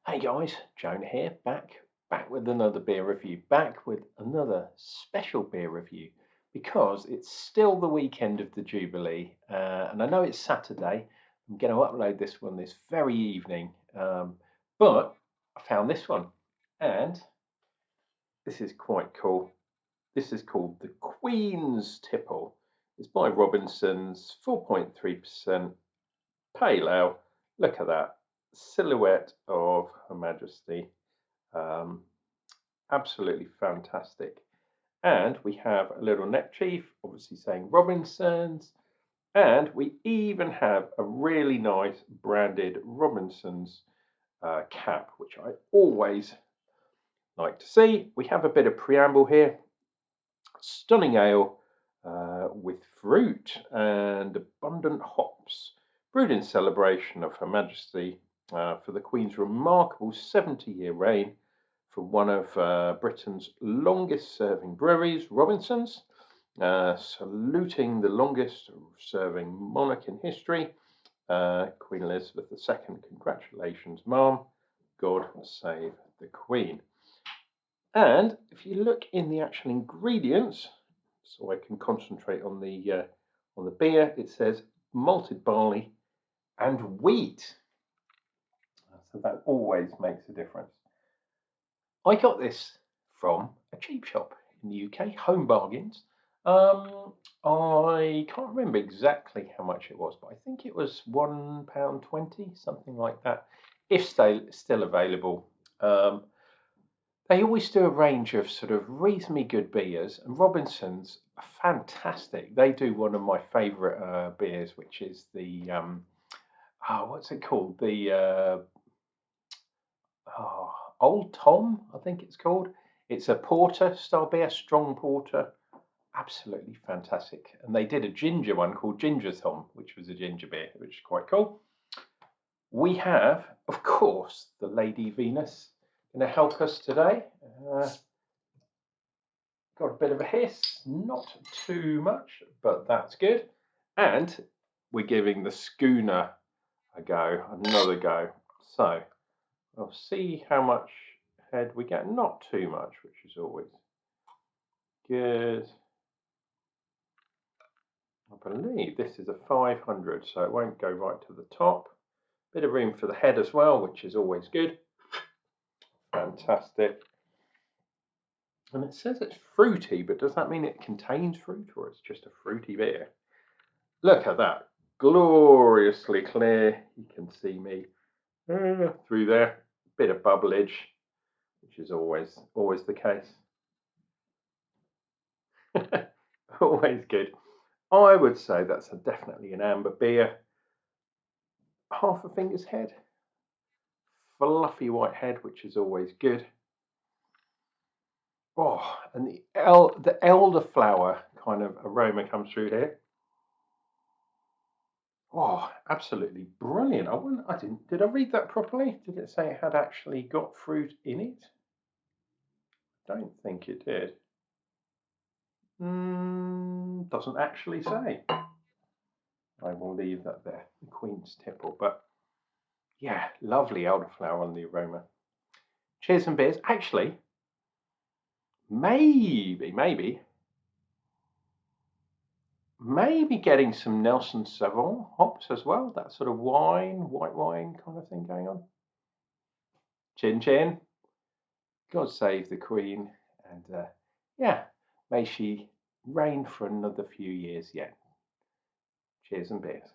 Hey guys, Jonah here, back with another beer review, back with another special beer review because it's still the weekend of the Jubilee, and I know it's Saturday. I'm going to upload this one this very evening, but I found this one, and this is quite cool. This is called the Queen's Tipple. It's by Robinson's, 4.3% pale ale. Look at that silhouette of Her Majesty. Um, Absolutely fantastic. And we have a little neckerchief, obviously saying Robinson's. And we even have a really nice branded Robinson's cap, which I always like to see. We have a bit of preamble here. Stunning ale with fruit and abundant hops, brewed in celebration of Her Majesty for the Queen's remarkable 70-year reign, from one of Britain's longest serving breweries, Robinson's, saluting the longest serving monarch in history, Queen Elizabeth II. Congratulations, Mom. God save the Queen. And if you look in the actual ingredients, so I can concentrate on the beer, it says malted barley and wheat. So that always makes a difference. I got this from a cheap shop in the UK, Home Bargains. I can't remember exactly how much it was, but I think it was £1.20, something like that, if still available. They always do a range of sort of reasonably good beers, and Robinson's are fantastic. They do one of my favourite beers, which is the what's it called? The Old Tom, I think it's called. It's a porter style beer, strong porter, absolutely fantastic. And they did a ginger one called Ginger Tom, which was a ginger beer, which is quite cool. We have, of course, the Lady Venus going to help us today. Got a bit of a hiss, not too much, but that's good. And we're giving the schooner a go, another go. So we'll see how much head we get. Not too much, which is always good. I believe this is a 500, so it won't go right to the top. Bit of room for the head as well, which is always good. Fantastic. And it says it's fruity, but does that mean it contains fruit, or it's just a fruity beer? Look at that, gloriously clear. You can see me through there. Bit of bubblage, which is always the case. Always good. I would say that's definitely an amber beer. Half a finger's head, fluffy white head, which is always good. Oh, and the elderflower kind of aroma comes through here. Oh, absolutely brilliant. Did I read that properly? Did it say it had actually got fruit in it? Don't think it did. Doesn't actually say. I will leave that there. The Queen's Tipple. But yeah, lovely elderflower on the aroma. Cheers and beers. Actually, maybe getting some Nelson Sauvin hops as well. That sort of white wine kind of thing going on. Chin chin. God save the Queen. And yeah, may she reign for another few years yet. Cheers and beers.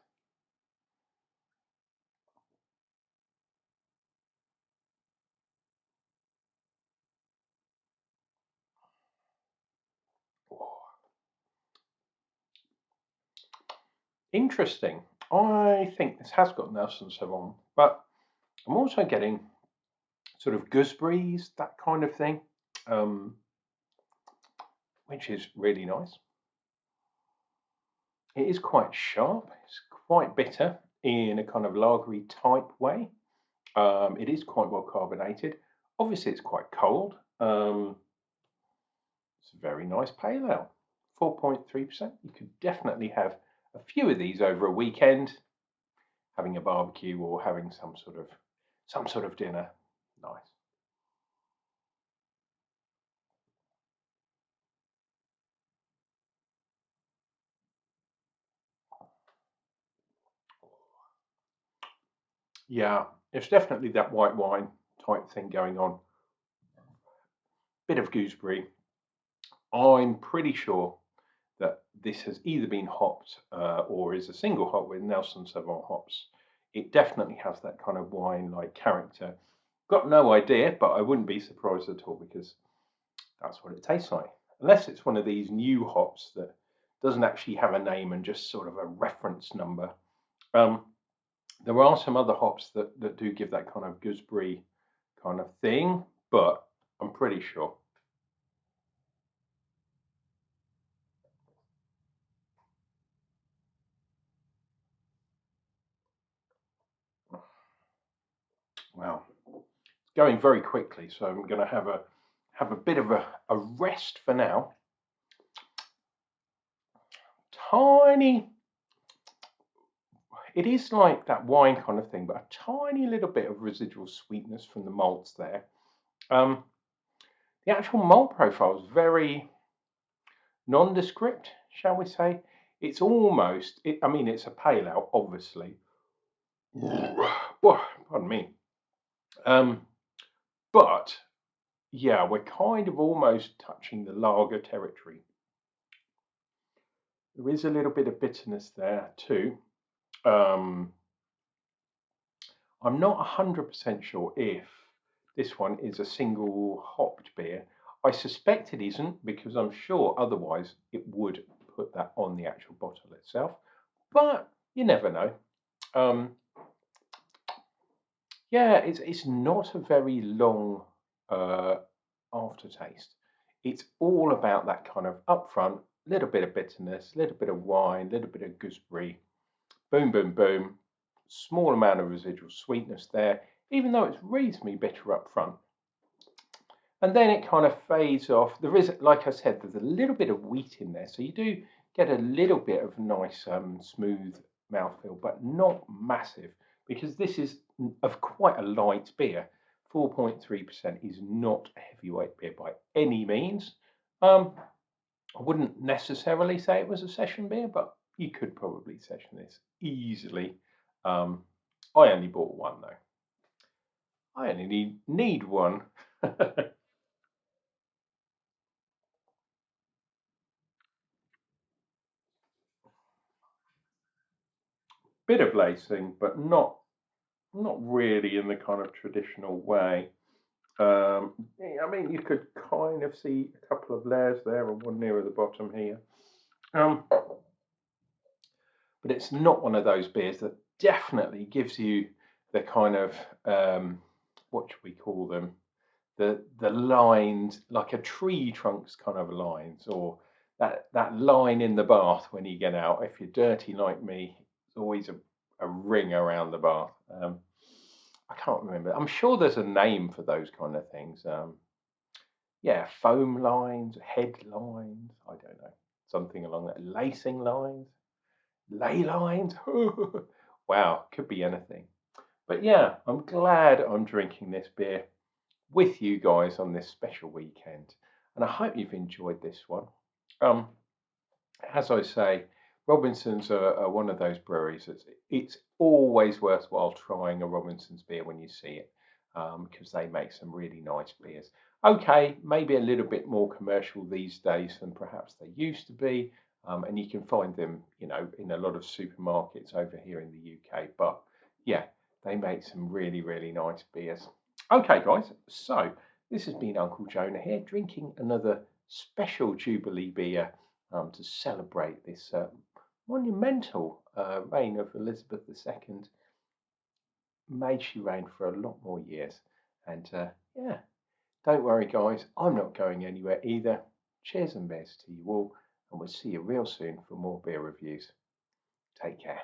Interesting. I think this has got Nelson Sauvin, but I'm also getting sort of gooseberries, that kind of thing, which is really nice. It is quite sharp. It's quite bitter in a kind of lagery type way. It is quite well carbonated. Obviously, it's quite cold. It's a very nice pale ale. 4.3%. You could definitely have a few of these over a weekend, having a barbecue or having some sort of dinner. Nice. Yeah, it's definitely that white wine type thing going on. Bit of gooseberry. I'm pretty sure that this has either been hopped or is a single hop with Nelson Sauvin hops. It definitely has that kind of wine-like character. Got no idea, but I wouldn't be surprised at all because that's what it tastes like. Unless it's one of these new hops that doesn't actually have a name and just sort of a reference number. Um, there are some other hops that do give that kind of gooseberry kind of thing, but I'm pretty sure. Wow, it's going very quickly, so I'm going to have a bit of a rest for now. Tiny, it is like that wine kind of thing, but a tiny little bit of residual sweetness from the malts there. Um, the actual malt profile is very nondescript, shall we say? It's almost, I mean, it's a pale ale, obviously. Whoa, pardon me. Um, but yeah, we're kind of almost touching the lager territory. There is a little bit of bitterness there too. Um, I'm not 100% sure if this one is a single hopped beer. I suspect it isn't because I'm sure otherwise it would put that on the actual bottle itself. But you never know. Um, yeah, it's not a very long uh, aftertaste. It's all about that kind of upfront, little bit of bitterness, little bit of wine, little bit of gooseberry, boom, boom, boom. Small amount of residual sweetness there, even though it's reasonably bitter up front. And then it kind of fades off. There is, like I said, there's a little bit of wheat in there. So you do get a little bit of nice, smooth mouthfeel, but not massive because this is of quite a light beer. 4.3% is not a heavyweight beer by any means. I wouldn't necessarily say it was a session beer, but you could probably session this easily. I only bought one though. I only need one. Bit of lacing, but not really in the kind of traditional way. Yeah, I mean, you could kind of see a couple of layers there, and one nearer the bottom here. Um, but it's not one of those beers that definitely gives you the kind of what should we call them? The lines like a tree trunks kind of lines, or that line in the bath when you get out. If you're dirty like me, it's always a ring around the bath. I can't remember. I'm sure there's a name for those kind of things. Yeah, foam lines, head lines. I don't know, something along that. Lacing lines, ley lines. Wow, could be anything. But yeah, I'm glad I'm drinking this beer with you guys on this special weekend, and I hope you've enjoyed this one. Um, as I say, Robinsons are one of those breweries it's always worthwhile trying a Robinsons beer when you see it because they make some really nice beers. Okay, maybe a little bit more commercial these days than perhaps they used to be, and you can find them, in a lot of supermarkets over here in the UK. But yeah, they make some really, really nice beers. Okay, guys, so this has been Uncle Jonah here drinking another special Jubilee beer to celebrate this monumental reign of Elizabeth II. May she reign for a lot more years. And yeah, don't worry, guys, I'm not going anywhere either. Cheers and beers to you all, and we'll see you real soon for more beer reviews. Take care.